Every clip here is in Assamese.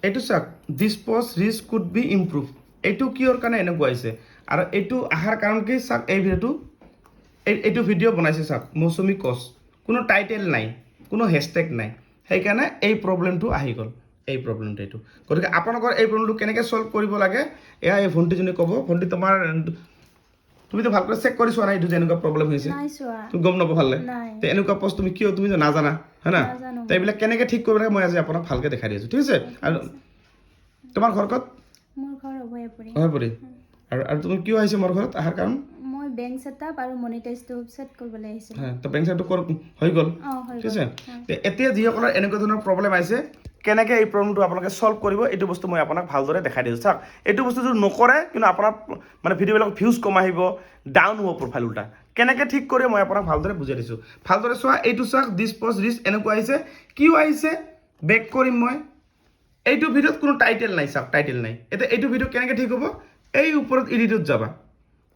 এইটো চাওক দিছ post reach could be improve এইটো কিহৰ কাৰণে এনেকুৱা হৈছে আৰু এইটো অহাৰ কাৰণ কি চাওক এই ভিডিঅ'টো এইটো ভিডিঅ' বনাইছে চাওক মৌচুমী কচ কোনো টাইটেল নাই কোনো হেছটেগ নাই সেইকাৰণে এই প্ৰব্লেমটো আহি গ'ল এই প্ৰব্লেমটো এইটো গতিকে আপোনালোকৰ এই প্ৰব্লেমটো কেনেকৈ ছল্ভ কৰিব লাগে এয়া এই ভণ্টিজনী ক'ব ভণ্টি তোমাৰ তুমি তো ভালকৈ চেক কৰি চোৱা নাই এইটো যেনেকুৱা প্ৰব্লেম হৈছে তুমি গম নাপাব ভাললে তো এনেকুৱা পষ্ট তুমি কিয় তুমি নাজানা হয় না তো এইবিলাক কেনেকৈ ঠিক কৰিব লাগে মই আজি আপোনাক ভালকৈ দেখাই দি আছোঁ ঠিক আছে আৰু তোমাৰ ঘৰ ক'ত মোৰ ঘৰ অভয়পুৰী অভয়পুৰী আৰু তুমি কিয় আহিছে মোৰ ঘৰত অহাৰ কাৰণ মই বেংক সেটআপ আৰু মনিটাইজটো সেট কৰিবলৈ আহিছিলোঁ হ্যাঁ তো বেংক সেটআপ হৈ গ'ল ঠিক আছে এতিয়া যিসকলৰ এনেকুৱা ধৰণৰ প্ৰব্লেম আহিছে কেনেকৈ এই প্ৰব্লেমটো আপোনালোকে ছল্ভ কৰিব এইটো বস্তু মই আপোনাক ভালদৰে দেখাই দিছোঁ চাওক এইটো বস্তু যদি নকৰে কিন্তু আপোনাৰ মানে ভিডিঅ'বিলাক ভিউজ কম আহিব ডাউন হ'ব প্ৰফাইল উল্টা কেনেকৈ ঠিক কৰে মই আপোনাক ভালদৰে বুজাই দিছোঁ ভালদৰে চোৱা এইটো চাওক দিছ পষ্ট ৰিচ এনেকুৱা আহিছে কিয় আহিছে বেক কৰিম মই এইটো ভিডিঅ'ত কোনো টাইটেল নাই চাওক টাইটেল নাই এতিয়া এইটো ভিডিঅ' কেনেকৈ ঠিক হ'ব এই ওপৰত এডিটত যাবা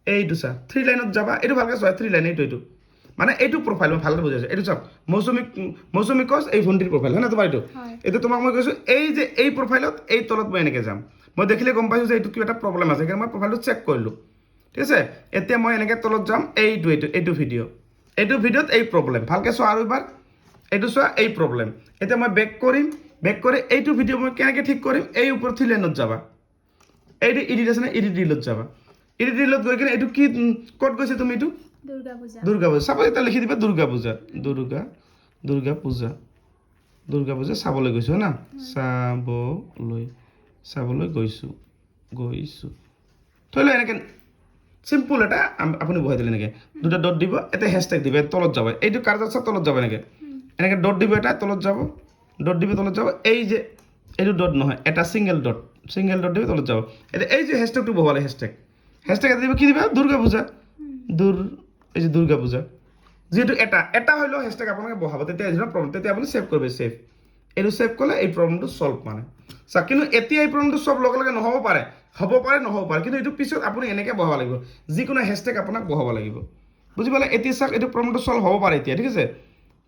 এইটো চা 3 লাইনত যাবা এইটো ভালকৈ চোৱা 3 লাইন এইটো মানে এইটো প্ৰফাইল মই ভালদৰে বুজাইছোঁ এইটো চাওক মৌচুমী কচ এই ভণ্টিৰ প্ৰফাইল হয় না তোমাৰ এইটো তোমাক মই কৈছোঁ এই যে এই প্ৰফাইলত এই তলত মই এনেকৈ যাম মই দেখিলে গম পাইছোঁ যে এইটো কিবা এটা প্ৰব্লেম আছে সেইকাৰণে মই প্ৰফাইলটো চেক কৰিলোঁ ঠিক আছে এতিয়া মই এনেকৈ তলত যাম এইটো ভিডিঅ'ত এই প্ৰব্লেম ভালকৈ চোৱা আৰু এবাৰ এইটো চোৱা এই প্ৰব্লেম এতিয়া মই বেক কৰি এইটো ভিডিঅ' মই কেনেকৈ ঠিক কৰিম এই ওপৰত 3 লাইনত যাবা এইটো এডিট আছে না এডিট ৰিলত যাবা এডিট ৰিলত গৈ কিনে এইটো কি ক'ত গৈছে তুমি এইটো দুৰ্গা পূজা চাব এটা লিখি দিবা দুৰ্গা পূজা চাবলৈ গৈছোঁ হয় না চাবলৈ গৈছোঁ থৈ লওঁ এনেকৈ চিম্পুল এটা আপুনি বহাই দিলে এনেকৈ দুটা ডট দিব এটা হেছটেগ দিব তলত যাব এইটো কাৰ্ডত চাওক তলত যাব এনেকৈ ডট দিব এটা তলত যাব এই যে এইটো ডট নহয় এটা ছিংগল ডট দিব তলত যাব এতিয়া এই যে হেছটেগটো বহালে হেছটেগ এটা দিব কি দিবা দুৰ্গা পূজা এই যে দুৰ্গা পূজা যিহেতু এটা হ'লেও হেছটেগ আপোনালোকে বহাব তেতিয়া প্ৰব্লেম তেতিয়া আপুনি ছেভ কৰিব এইটো ছেভ কৰিলে এই প্ৰব্লেমটো ছল্ভ মানে চাওক কিন্তু এতিয়া এই প্ৰব্লেমটো চব লগে নহ'ব পাৰে নহ'ব পাৰে কিন্তু এইটো পিছত আপুনি এনেকৈ বহাব লাগিব যিকোনো হেছটেগ আপোনাক বহাব লাগিব বুজি পালে এতিয়া চাওক এইটো প্ৰব্লেমটো ছল্ভ হ'ব পাৰে এতিয়া ঠিক আছে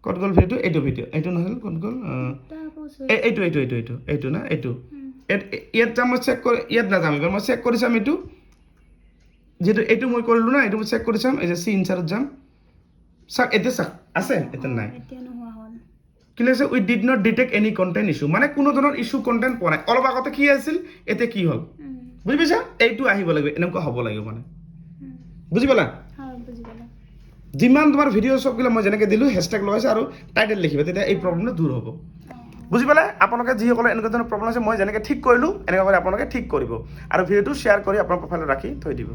ক'ত গ'ল এইটো ভিডিঅ' এইটো নহ'ল ক'ত গ'ল এইটো না এইটো ইয়াত যাম মই চেক কৰি ইয়াত নাযাম এইবাৰ মই চেক কৰি চাম এইটো যিহেতু এইটো মই কৰিলোঁ না এইটো মই চেক কৰি চাম এই যে চি ইনচাৰত যাম চাওক এতিয়া চাওক আছে এতিয়া নাই কি লাগিছে we did not detect any content issue মানে কোনো ধৰণৰ ইছ্যু কণ্টেণ্ট পোৱা নাই অলপ আগতে কি আছিল এতিয়া কি হ'ল বুজি পাইছা এইটো আহিব লাগিব এনেকুৱা হ'ব লাগিব মানে বুজি পালা যিমান তোমাৰ ভিডিঅ' চববিলাক মই যেনেকৈ দিলোঁ হেছটেগ লগাইছে আৰু টাইটেল লিখিবা তেতিয়া এই প্ৰব্লেমটো দূৰ হ'ব বুজি পালে আপোনালোকে যিসকলে এনেকুৱা ধৰণৰ প্ৰব্লেম আছে মই যেনেকৈ ঠিক কৰিলোঁ এনেকুৱা কৰি আপোনালোকে ঠিক কৰিব আৰু ভিডিঅ'টো শ্বেয়াৰ কৰি আপোনাৰ প্ৰফাইলত ৰাখি থৈ দিব